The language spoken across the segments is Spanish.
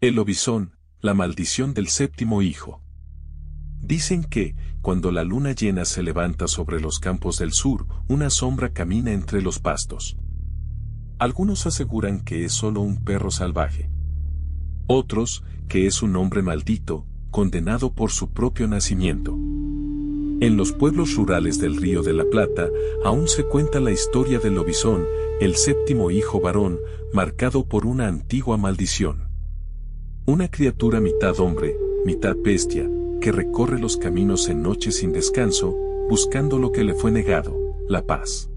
El lobizón, la maldición del séptimo hijo. Dicen que, cuando la luna llena se levanta sobre los campos del sur, una sombra camina entre los pastos. Algunos aseguran que es solo un perro salvaje. Otros, que es un hombre maldito, condenado por su propio nacimiento. En los pueblos rurales del Río de la Plata, aún se cuenta la historia del lobizón, el séptimo hijo varón, marcado por una antigua maldición. Una criatura mitad hombre, mitad bestia, que recorre los caminos en noches sin descanso, buscando lo que le fue negado, la paz.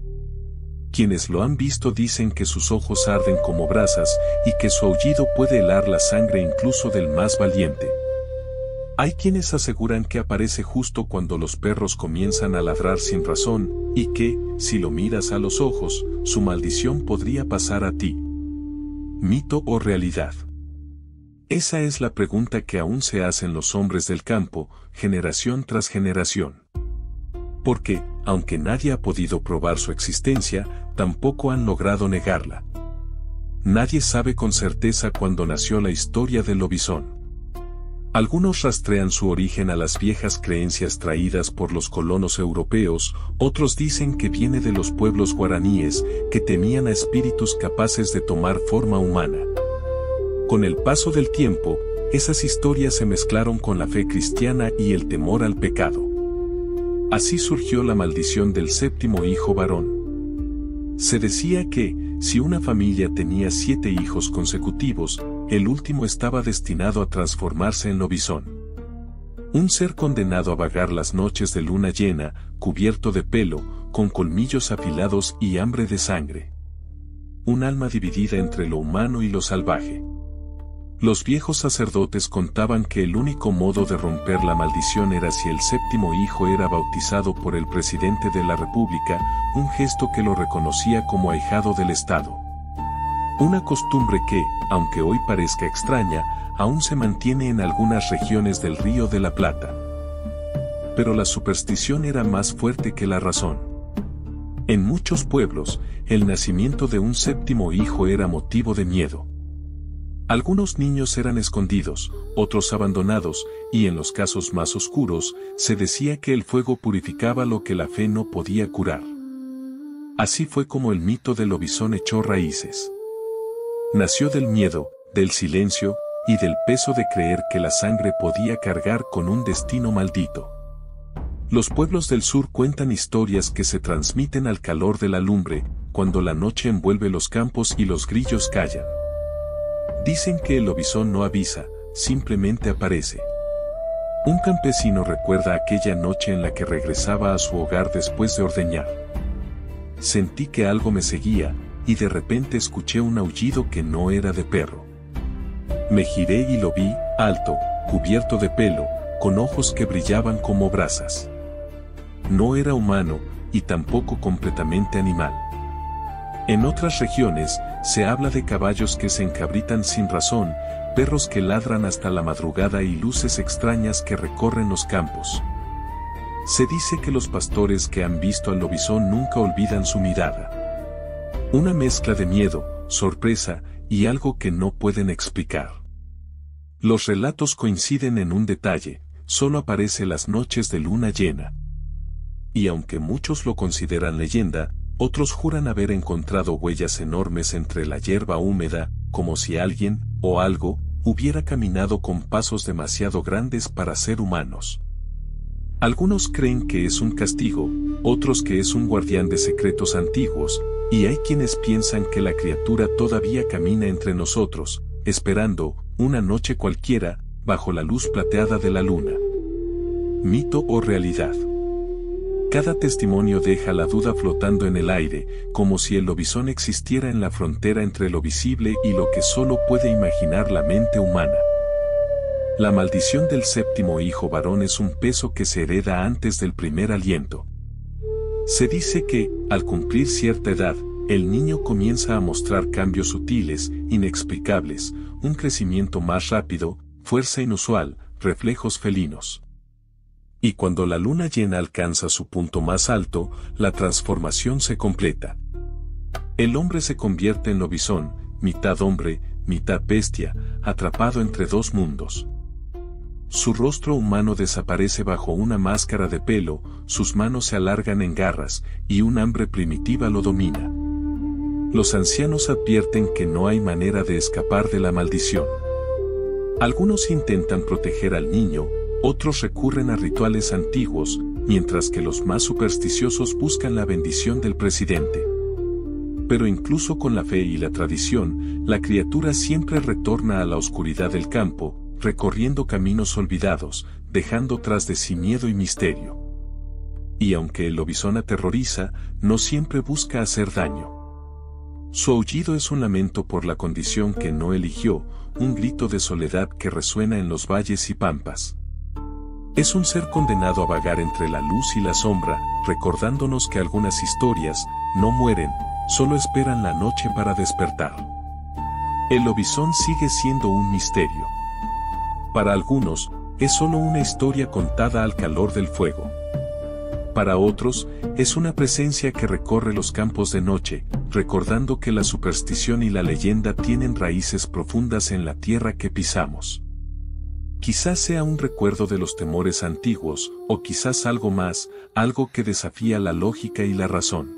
Quienes lo han visto dicen que sus ojos arden como brasas y que su aullido puede helar la sangre incluso del más valiente. Hay quienes aseguran que aparece justo cuando los perros comienzan a ladrar sin razón, y que, si lo miras a los ojos, su maldición podría pasar a ti. ¿Mito o realidad? Esa es la pregunta que aún se hacen los hombres del campo, generación tras generación. Porque, aunque nadie ha podido probar su existencia, tampoco han logrado negarla. Nadie sabe con certeza cuándo nació la historia del lobizón. Algunos rastrean su origen a las viejas creencias traídas por los colonos europeos, otros dicen que viene de los pueblos guaraníes, que temían a espíritus capaces de tomar forma humana. Con el paso del tiempo, esas historias se mezclaron con la fe cristiana y el temor al pecado. Así surgió la maldición del séptimo hijo varón. Se decía que, si una familia tenía 7 hijos consecutivos, el último estaba destinado a transformarse en lobizón. Un ser condenado a vagar las noches de luna llena, cubierto de pelo, con colmillos afilados y hambre de sangre. Un alma dividida entre lo humano y lo salvaje. Los viejos sacerdotes contaban que el único modo de romper la maldición era si el séptimo hijo era bautizado por el presidente de la República, un gesto que lo reconocía como ahijado del Estado. Una costumbre que, aunque hoy parezca extraña, aún se mantiene en algunas regiones del Río de la Plata. Pero la superstición era más fuerte que la razón. En muchos pueblos, el nacimiento de un séptimo hijo era motivo de miedo. Algunos niños eran escondidos, otros abandonados, y en los casos más oscuros, se decía que el fuego purificaba lo que la fe no podía curar. Así fue como el mito del lobizón echó raíces. Nació del miedo, del silencio, y del peso de creer que la sangre podía cargar con un destino maldito. Los pueblos del sur cuentan historias que se transmiten al calor de la lumbre, cuando la noche envuelve los campos y los grillos callan. Dicen que el lobizón no avisa, simplemente aparece. Un campesino recuerda aquella noche en la que regresaba a su hogar después de ordeñar. Sentí que algo me seguía, y de repente escuché un aullido que no era de perro. Me giré y lo vi, alto, cubierto de pelo, con ojos que brillaban como brasas. No era humano, y tampoco completamente animal. En otras regiones, se habla de caballos que se encabritan sin razón, perros que ladran hasta la madrugada y luces extrañas que recorren los campos. Se dice que los pastores que han visto al lobizón nunca olvidan su mirada. Una mezcla de miedo, sorpresa y algo que no pueden explicar. Los relatos coinciden en un detalle, solo aparece las noches de luna llena. Y aunque muchos lo consideran leyenda, otros juran haber encontrado huellas enormes entre la hierba húmeda, como si alguien, o algo, hubiera caminado con pasos demasiado grandes para ser humanos. Algunos creen que es un castigo, otros que es un guardián de secretos antiguos, y hay quienes piensan que la criatura todavía camina entre nosotros, esperando, una noche cualquiera, bajo la luz plateada de la luna. ¿Mito o realidad? Cada testimonio deja la duda flotando en el aire, como si el lobizón existiera en la frontera entre lo visible y lo que solo puede imaginar la mente humana. La maldición del séptimo hijo varón es un peso que se hereda antes del primer aliento. Se dice que, al cumplir cierta edad, el niño comienza a mostrar cambios sutiles, inexplicables, un crecimiento más rápido, fuerza inusual, reflejos felinos. Y cuando la luna llena alcanza su punto más alto, la transformación se completa. El hombre se convierte en lobizón, mitad hombre, mitad bestia, atrapado entre dos mundos. Su rostro humano desaparece bajo una máscara de pelo, sus manos se alargan en garras, y un hambre primitiva lo domina. Los ancianos advierten que no hay manera de escapar de la maldición. Algunos intentan proteger al niño, otros recurren a rituales antiguos, mientras que los más supersticiosos buscan la bendición del presidente. Pero incluso con la fe y la tradición, la criatura siempre retorna a la oscuridad del campo, recorriendo caminos olvidados, dejando tras de sí miedo y misterio. Y aunque el lobizón aterroriza, no siempre busca hacer daño. Su aullido es un lamento por la condición que no eligió, un grito de soledad que resuena en los valles y pampas. Es un ser condenado a vagar entre la luz y la sombra, recordándonos que algunas historias no mueren, solo esperan la noche para despertar. El lobizón sigue siendo un misterio. Para algunos, es solo una historia contada al calor del fuego. Para otros, es una presencia que recorre los campos de noche, recordando que la superstición y la leyenda tienen raíces profundas en la tierra que pisamos. Quizás sea un recuerdo de los temores antiguos, o quizás algo más, algo que desafía la lógica y la razón.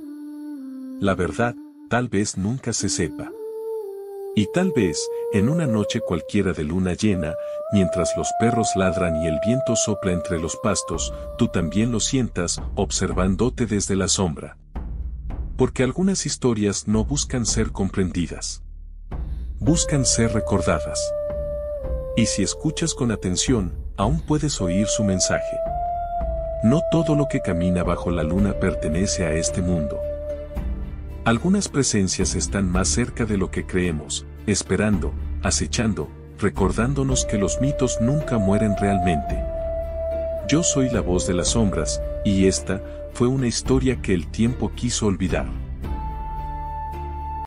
La verdad, tal vez nunca se sepa. Y tal vez, en una noche cualquiera de luna llena, mientras los perros ladran y el viento sopla entre los pastos, tú también lo sientas, observándote desde la sombra. Porque algunas historias no buscan ser comprendidas. Buscan ser recordadas. Y si escuchas con atención, aún puedes oír su mensaje. No todo lo que camina bajo la luna pertenece a este mundo. Algunas presencias están más cerca de lo que creemos, esperando, acechando, recordándonos que los mitos nunca mueren realmente. Yo soy la voz de las sombras, y esta fue una historia que el tiempo quiso olvidar.